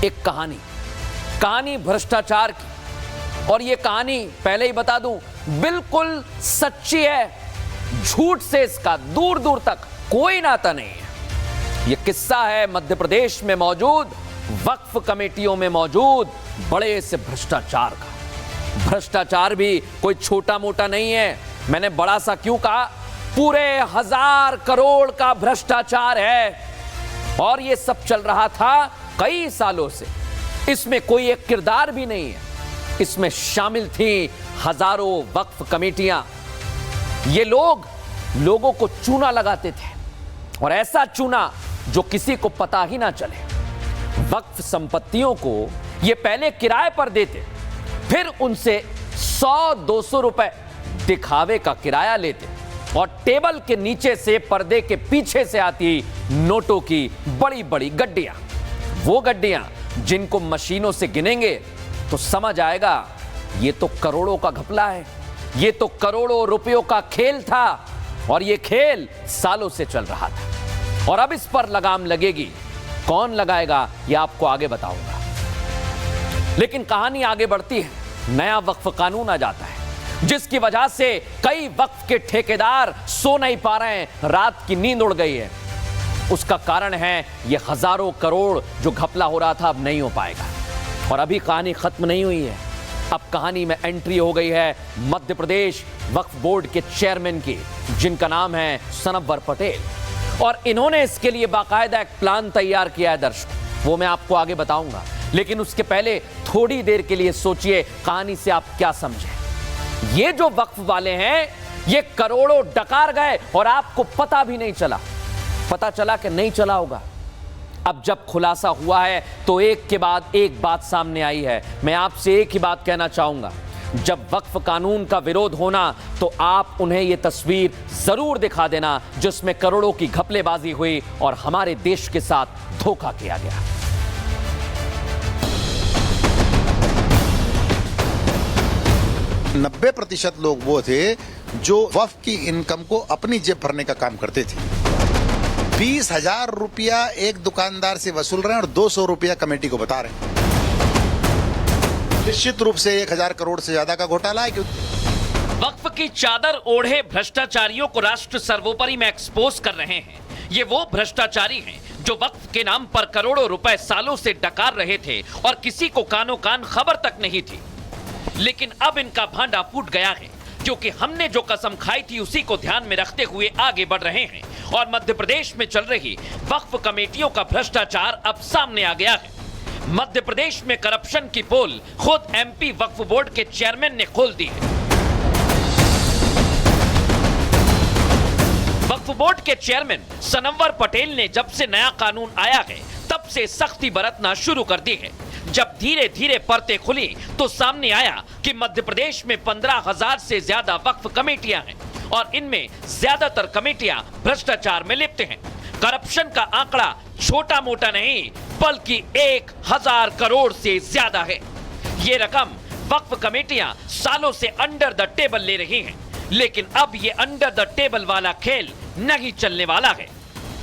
एक कहानी भ्रष्टाचार की। और ये कहानी पहले ही बता दूं बिल्कुल सच्ची है, झूठ से इसका दूर दूर तक कोई नाता नहीं है। ये किस्सा है मध्य प्रदेश में मौजूद वक्फ कमेटियों में मौजूद बड़े से भ्रष्टाचार का। भ्रष्टाचार भी कोई छोटा मोटा नहीं है। मैंने बड़ा सा क्यों कहा, पूरे 1000 करोड़ का भ्रष्टाचार है और ये सब चल रहा था कई सालों से। इसमें कोई एक किरदार भी नहीं है, इसमें शामिल थी हजारों वक्फ कमेटियां। ये लोगों को चूना लगाते थे और ऐसा चूना जो किसी को पता ही ना चले। वक्फ संपत्तियों को ये पहले किराए पर देते, फिर उनसे 100-200 रुपए दिखावे का किराया लेते और टेबल के नीचे से पर्दे के पीछे से आती नोटों की बड़ी बड़ी गड्डियां। वो गड्डियां जिनको मशीनों से गिनेंगे तो समझ आएगा ये तो करोड़ों का घपला है, ये तो करोड़ों रुपयों का खेल था और ये खेल सालों से चल रहा था। और अब इस पर लगाम लगेगी, कौन लगाएगा ये आपको आगे बताऊंगा। लेकिन कहानी आगे बढ़ती है, नया वक्फ कानून आ जाता है जिसकी वजह से कई वक्फ के ठेकेदार सो नहीं पा रहे हैं, रात की नींद उड़ गई है। उसका कारण है ये हजारों करोड़ जो घपला हो रहा था अब नहीं हो पाएगा। और अभी कहानी खत्म नहीं हुई है, अब कहानी में एंट्री हो गई है मध्य प्रदेश वक्फ बोर्ड के चेयरमैन की, जिनका नाम है सनवर्र पटेल। और इन्होंने इसके लिए बाकायदा एक प्लान तैयार किया है दर्शक, वो मैं आपको आगे बताऊंगा। लेकिन उसके पहले थोड़ी देर के लिए सोचिए कहानी से आप क्या समझे। ये जो वक्फ वाले हैं ये करोड़ों डकार गए और आपको पता भी नहीं चला। पता चला कि नहीं चला होगा। अब जब खुलासा हुआ है तो एक के बाद एक बात सामने आई है। मैं आपसे एक ही बात कहना चाहूंगा, जब वक्फ कानून का विरोध होना तो आप उन्हें यह तस्वीर जरूर दिखा देना जिसमें करोड़ों की घपलेबाजी हुई और हमारे देश के साथ धोखा किया गया। 90% लोग वो थे जो वक्फ की इनकम को अपनी जेब भरने का काम करते थे। 20,000 रुपया एक दुकानदार से वसूल रहे हैं और 200 रुपया कमेटी को बता रहे हैं। निश्चित रूप से 1000 करोड़ से ज्यादा का घोटाला है। वक्फ की चादर ओढ़े भ्रष्टाचारियों को राष्ट्र सर्वोपरि में एक्सपोज कर रहे हैं। ये वो भ्रष्टाचारी हैं जो वक्फ के नाम पर करोड़ों रुपए सालों से डकार रहे थे और किसी को कानो कान खबर तक नहीं थी। लेकिन अब इनका भांडा फूट गया है, क्योंकि हमने जो कसम खाई थी उसी को ध्यान में रखते हुए आगे बढ़ रहे हैं और मध्य प्रदेश में चल रही वक्फ कमेटियों का भ्रष्टाचार अब सामने आ गया है। मध्य प्रदेश में करप्शन की पोल खुद एमपी वक्फ बोर्ड के चेयरमैन ने खोल दी है। वक्फ बोर्ड के चेयरमैन सनवर्र पटेल ने जब से नया कानून आया है तब से सख्ती बरतना शुरू कर दी है। जब धीरे धीरे परतें खुली तो सामने आया कि मध्य प्रदेश में 15,000 से ज्यादा वक्फ कमेटियां हैं और इनमें ज्यादातर कमेटियां भ्रष्टाचार में लिप्त हैं। करप्शन का आंकड़ा छोटा मोटा नहीं बल्कि 1000 करोड़ से ज्यादा है। ये रकम वक्फ कमेटियां सालों से अंडर द टेबल ले रही हैं, लेकिन अब ये अंडर द टेबल वाला खेल नहीं चलने वाला है।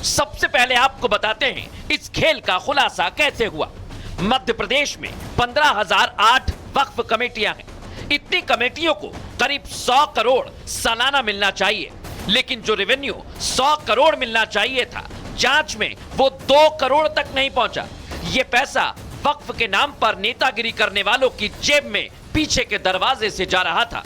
सबसे पहले आपको बताते हैं इस खेल का खुलासा कैसे हुआ। मध्य प्रदेश में 15,008 वक्फ कमेटियां हैं। इतनी कमेटियों को करीब 100 करोड़ सालाना मिलना चाहिए, लेकिन जो रेवेन्यू 100 करोड़ मिलना चाहिए था, जांच में वो 2 करोड़ तक नहीं पहुंचा। ये पैसा वक्फ के नाम पर नेतागिरी करने वालों की जेब में पीछे के दरवाजे से जा रहा था।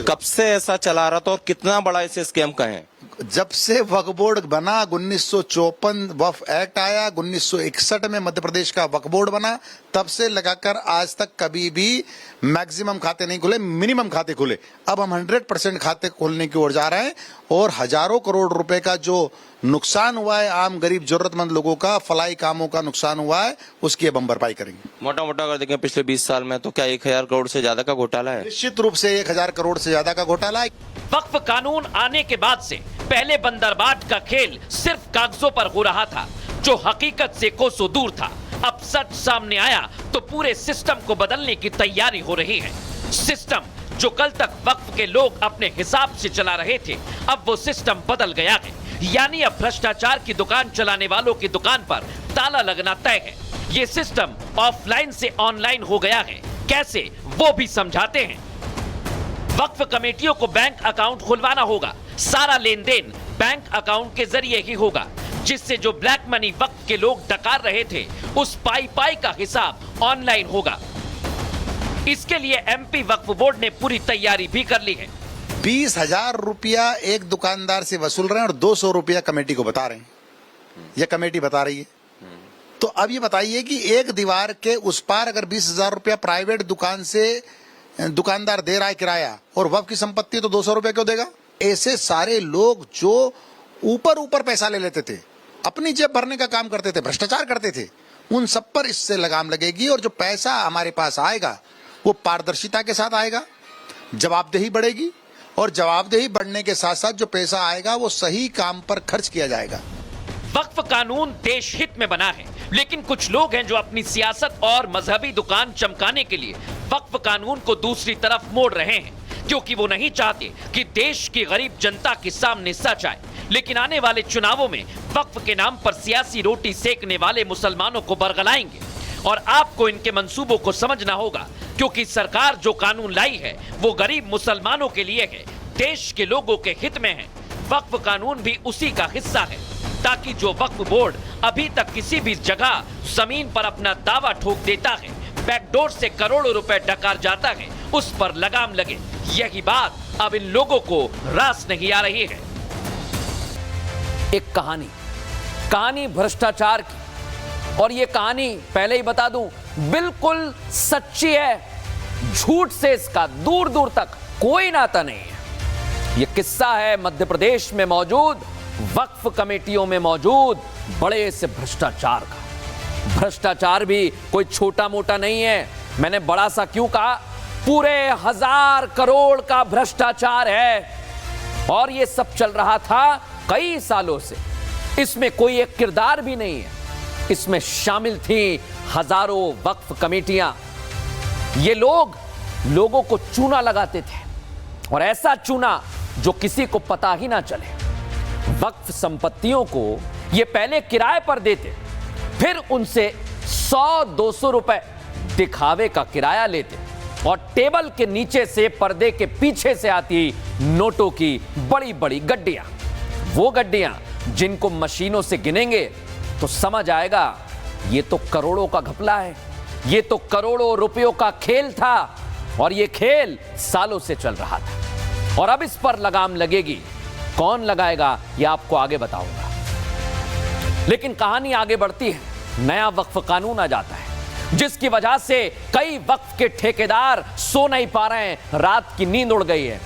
कब से ऐसा चला रहा था और कितना बड़ा इस स्कैम का है? जब से वक्फ बोर्ड बना, 1954 वक्फ एक्ट आया, 1961 में मध्य प्रदेश का वक्फ बोर्ड बना, तब से लगाकर आज तक कभी भी मैक्सिमम खाते नहीं खुले, मिनिमम खाते खुले। अब हम 100% खाते खोलने की ओर जा रहे हैं और हजारों करोड़ रुपए का जो नुकसान हुआ है आम गरीब जरूरतमंद लोगों का, फलाई कामों का नुकसान हुआ है, उसकी अब हम भरपाई करेंगे। मोटा मोटा अगर देखें पिछले 20 साल में तो क्या 1000 करोड़ से ज्यादा का घोटाला है? निश्चित रूप से 1000 करोड़ से ज्यादा का घोटाला है। वक्फ कानून आने के बाद से पहले बंदरबाट का खेल सिर्फ कागजों पर हो रहा था, जो हकीकत से कोसों दूर था। अब सच सामने आया तो पूरे सिस्टम को बदलने की तैयारी हो रही है। सिस्टम जो कल तक वक्फ के लोग अपने हिसाब से चला रहे थे, अब वो सिस्टम बदल गया है। यानी अब भ्रष्टाचार की दुकान चलाने वालों की दुकान पर ताला लगना तय है। ये सिस्टम ऑफलाइन से ऑनलाइन हो गया है। कैसे, वो भी समझाते हैं। वक्फ कमेटियों को बैंक अकाउंट खुलवाना होगा। सारा लेन देन बैंक अकाउंट के जरिए ही होगा, जिससे जो ब्लैक मनी वक्फ के लोग डकार रहे थे, उस पाई का हिसाब ऑनलाइन होगा। इसके लिए एमपी वक्फ बोर्ड ने पूरी तैयारी भी कर ली है। 20,000 रुपया एक दुकानदार से वसूल रहे हैं और 200 रुपया कमेटी को बता रहे हैं। यह कमेटी बता रही है। तो अब ये बताइए कि एक दीवार के उस पार अगर 20,000 रुपया प्राइवेट दुकान से दुकानदार दे रहा है किराया, और वक्फ की संपत्ति तो 200 रुपया क्यों देगा? ऐसे सारे लोग जो ऊपर पैसा ले लेते थे, अपनी जेब भरने का काम करते थे, भ्रष्टाचार करते थे, उन सब पर इससे लगाम लगेगी। और जो पैसा हमारे पास आएगा वो पारदर्शिता के साथ आएगा, जवाबदेही बढ़ेगी, और जवाबदेही बढ़ने के साथ साथ जो पैसा आएगा वो सही काम पर खर्च किया जाएगा। वक्फ कानून देश हित में बना है, लेकिन कुछ लोग हैं जो अपनी सियासत और मजहबी दुकान चमकाने के लिए वक्फ कानून को दूसरी तरफ मोड़ रहे हैं, क्योंकि वो नहीं चाहते कि देश की गरीब जनता के सामने सच आए। लेकिन आने वाले चुनावों में वक्फ के नाम पर सियासी रोटी सेकने वाले मुसलमानों को बरगलाएंगे, और आपको इनके मंसूबों को समझना होगा, क्योंकि सरकार जो कानून लाई है वो गरीब मुसलमानों के लिए है, देश के लोगों के हित में है। वक्फ कानून भी उसी का हिस्सा है, ताकि जो वक्फ बोर्ड अभी तक किसी भी जगह जमीन पर अपना दावा ठोक देता है, बैकडोर से करोड़ों रुपए डकार जाता है, उस पर लगाम लगे। यही बात अब इन लोगों को रास नहीं आ रही है। एक कहानी भ्रष्टाचार की, और ये कहानी पहले ही बता दूं बिल्कुल सच्ची है। झूठ से इसका दूर दूर तक कोई नाता नहीं है। यह किस्सा है मध्य प्रदेश में मौजूद वक्फ कमेटियों में मौजूद बड़े से भ्रष्टाचार का। भ्रष्टाचार भी कोई छोटा मोटा नहीं है। मैंने बड़ा सा क्यों कहा? पूरे 1000 करोड़ का भ्रष्टाचार है, और यह सब चल रहा था कई सालों से। इसमें कोई एक किरदार भी नहीं है, इसमें शामिल थी हजारों वक्फ कमेटियां। ये लोग लोगों को चूना लगाते थे, और ऐसा चूना जो किसी को पता ही ना चले। वक्फ संपत्तियों को ये पहले किराए पर देते, फिर उनसे 100-200 रुपए दिखावे का किराया लेते, और टेबल के नीचे से पर्दे के पीछे से आती नोटों की बड़ी बड़ी गड्डियां। वो गड्डियां जिनको मशीनों से गिनेंगे तो समझ आएगा ये तो करोड़ों का घपला है, ये तो करोड़ों रुपयों का खेल था, और ये खेल सालों से चल रहा था। और अब इस पर लगाम लगेगी। कौन लगाएगा ये आपको आगे बताऊंगा। लेकिन कहानी आगे बढ़ती है। नया वक्फ कानून आ जाता है, जिसकी वजह से कई वक्फ के ठेकेदार सो नहीं पा रहे हैं, रात की नींद उड़ गई है।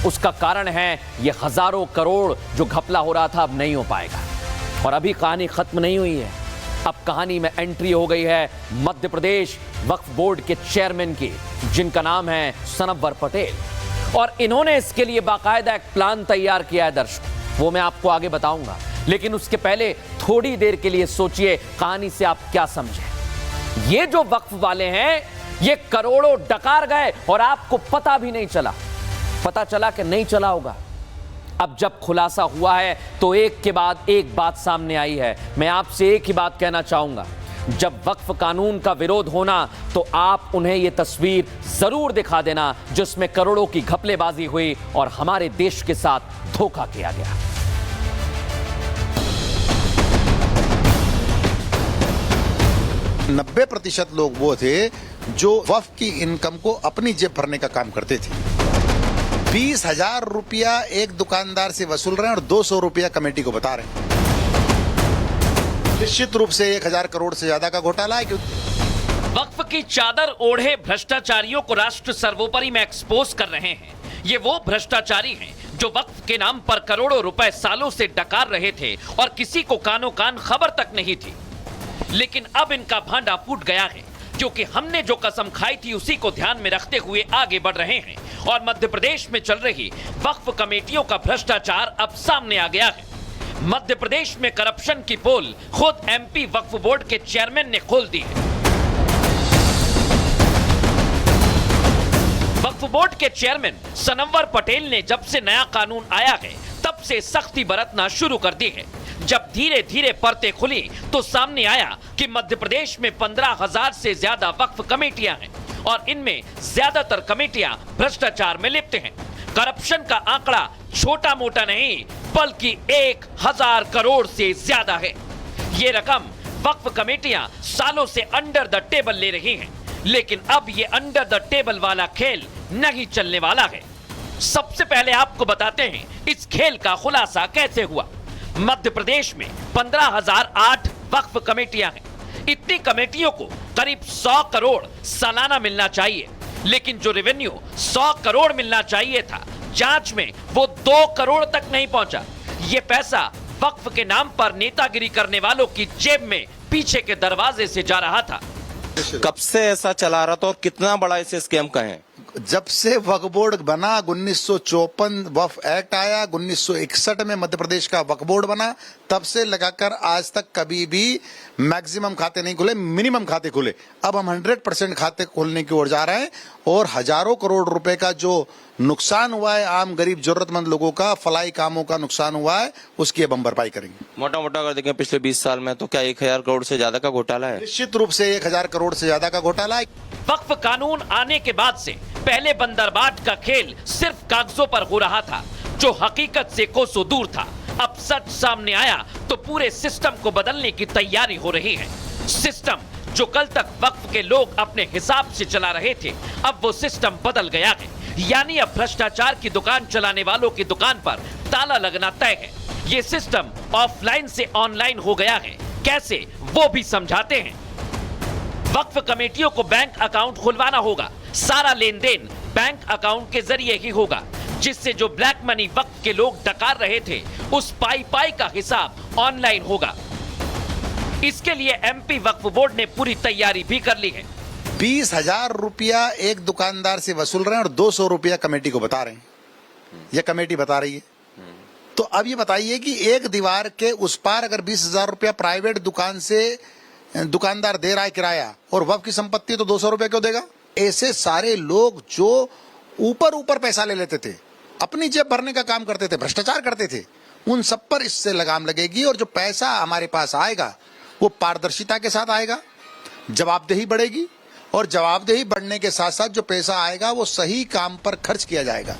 उसका कारण है ये हजारों करोड़ जो घपला हो रहा था अब नहीं हो पाएगा। और अभी कहानी खत्म नहीं हुई है। अब कहानी में एंट्री हो गई है मध्य प्रदेश वक्फ बोर्ड के चेयरमैन की, जिनका नाम है सनव्वर पटेल, और इन्होंने इसके लिए बाकायदा एक प्लान तैयार किया है दर्शकों, वो मैं आपको आगे बताऊंगा। लेकिन उसके पहले थोड़ी देर के लिए सोचिए कहानी से आप क्या समझे। ये जो वक्फ वाले हैं ये करोड़ों डकार गए और आपको पता भी नहीं चला। पता चला कि नहीं चला होगा। अब जब खुलासा हुआ है तो एक के बाद एक बात सामने आई है। मैं आपसे एक ही बात कहना चाहूंगा, जब वक्फ कानून का विरोध होना तो आप उन्हें यह तस्वीर जरूर दिखा देना जिसमें करोड़ों की घपलेबाजी हुई और हमारे देश के साथ धोखा किया गया। नब्बे % लोग वो थे जो वक्फ की इनकम को अपनी जेब भरने का काम करते थे। 20,000 रुपया एक दुकानदार से वसूल रहे हैं और 200 रुपया कमेटी को बता रहे हैं। निश्चित रूप से 1000 करोड़ से ज्यादा का घोटाला है। वक्फ की चादर ओढ़े भ्रष्टाचारियों को राष्ट्र सर्वोपरि में एक्सपोज कर रहे हैं। ये वो भ्रष्टाचारी हैं जो वक्फ के नाम पर करोड़ों रुपए सालों से डकार रहे थे और किसी को कानो कान खबर तक नहीं थी। लेकिन अब इनका भांडा फूट गया है, क्योंकि हमने जो कसम खाई थी उसी को ध्यान में रखते हुए आगे बढ़ रहे हैं और मध्य प्रदेश में चल रही वक्फ कमेटियों का भ्रष्टाचार अब सामने आ गया है। मध्य प्रदेश में करप्शन की पोल खुद एमपी वक्फ बोर्ड के चेयरमैन ने खोल दी है। वक्फ बोर्ड के चेयरमैन सनव्वर पटेल ने जब से नया कानून आया है तब से सख्ती बरतना शुरू कर दी है। जब धीरे धीरे परतें खुली तो सामने आया कि मध्य प्रदेश में 15,000 से ज्यादा वक्फ कमेटियां हैं और इनमें ज्यादातर कमेटियां भ्रष्टाचार में लिप्त हैं। करप्शन का आंकड़ा छोटा मोटा नहीं बल्कि 1,000 करोड़ से ज्यादा है। ये रकम वक्फ कमेटियां सालों से अंडर द टेबल ले रही हैं, लेकिन अब ये अंडर द टेबल वाला खेल नहीं चलने वाला है। सबसे पहले आपको बताते हैं इस खेल का खुलासा कैसे हुआ। मध्य प्रदेश में 15,008 वक्फ कमेटियां हैं। इतनी कमेटियों को करीब 100 करोड़ सालाना मिलना चाहिए, लेकिन जो रेवेन्यू 100 करोड़ मिलना चाहिए था, जांच में वो 2 करोड़ तक नहीं पहुंचा। ये पैसा वक्फ के नाम पर नेतागिरी करने वालों की जेब में पीछे के दरवाजे से जा रहा था। कब से ऐसा चला रहा था और कितना बड़ा इसे स्कैम कहें? जब से वक्फ बोर्ड बना, 1954 वक्फ एक्ट आया, 1961 में मध्य प्रदेश का वक्फ बोर्ड बना, तब से लगाकर आज तक कभी भी मैक्सिमम खाते नहीं खुले, मिनिमम खाते खुले। अब हम 100% खाते खोलने की ओर जा रहे हैं और हजारों करोड़ रुपए का जो नुकसान हुआ है आम गरीब जरूरतमंद लोगों का, फलाई कामों का नुकसान हुआ है, उसकी अब हम भरपाई करेंगे। मोटा मोटा अगर देखें पिछले 20 साल में तो क्या 1,000 करोड़ से ज्यादा का घोटाला है? निश्चित रूप से 1,000 करोड़ से ज्यादा का घोटाला है। वक्फ कानून आने के बाद से पहले बंदरबाट का खेल सिर्फ कागजों पर हो रहा था, जो हकीकत से कोसों दूर था। अब सच सामने आया तो पूरे सिस्टम को बदलने की तैयारी हो रही है। सिस्टम जो कल तक वक्फ के लोग अपने हिसाब से चला रहे थे, अब वो सिस्टम बदल गया है। यानी अब भ्रष्टाचार की दुकान चलाने वालों की दुकान पर ताला लगना तय है। ये सिस्टम ऑफलाइन से ऑनलाइन हो गया है। कैसे, वो भी समझाते हैं। वक्फ कमेटियों को बैंक अकाउंट खुलवाना होगा। सारा लेन देन बैंक अकाउंट के जरिए ही होगा, जिससे जो ब्लैक मनी वक्फ के लोग डकार रहे थे, उस पाई का हिसाब ऑनलाइन होगा। इसके लिए एमपी वक्फ बोर्ड ने पूरी तैयारी भी कर ली है। 20,000 रुपया एक दुकानदार से वसूल रहे हैं और 200 रुपया कमेटी को बता रहे हैं। यह कमेटी बता रही है। तो अब ये बताइए कि एक दीवार के उस पार अगर 20,000 रुपया प्राइवेट दुकान से दुकानदार दे रहा है किराया और वक्फ की संपत्ति तो 200 रुपया क्यों देगा? ऐसे सारे लोग जो ऊपर पैसा ले लेते थे, अपनी जेब भरने का काम करते थे, भ्रष्टाचार करते थे, उन सब पर इससे लगाम लगेगी और जो पैसा हमारे पास आएगा वो पारदर्शिता के साथ आएगा, जवाबदेही बढ़ेगी और जवाबदेही बढ़ने के साथ साथ जो पैसा आएगा वो सही काम पर खर्च किया जाएगा।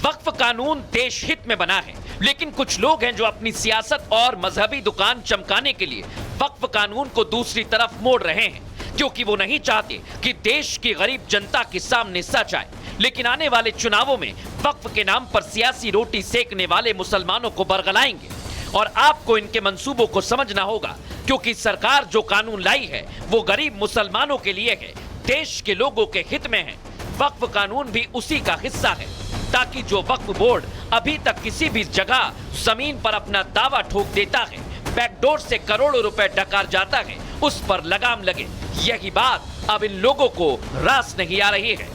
वक्फ कानून देश हित में बना है, लेकिन कुछ लोग हैं जो अपनी सियासत और मजहबी दुकान चमकाने के लिए वक्फ कानून को दूसरी तरफ मोड़ रहे हैं, क्योंकि वो नहीं चाहते कि देश की गरीब जनता के सामने सच आए। लेकिन आने वाले चुनावों में वक्फ के नाम पर सियासी रोटी सेकने वाले मुसलमानों को बरगलाएंगे और आपको इनके मंसूबों को समझना होगा, क्योंकि सरकार जो कानून लाई है वो गरीब मुसलमानों के लिए है, देश के लोगों के हित में है। वक्फ कानून भी उसी का हिस्सा है, ताकि जो वक्फ बोर्ड अभी तक किसी भी जगह जमीन पर अपना दावा ठोक देता है, बैकडोर से करोड़ों रुपए डकार जाता है, उस पर लगाम लगे। यही बात अब इन लोगों को रास नहीं आ रही है।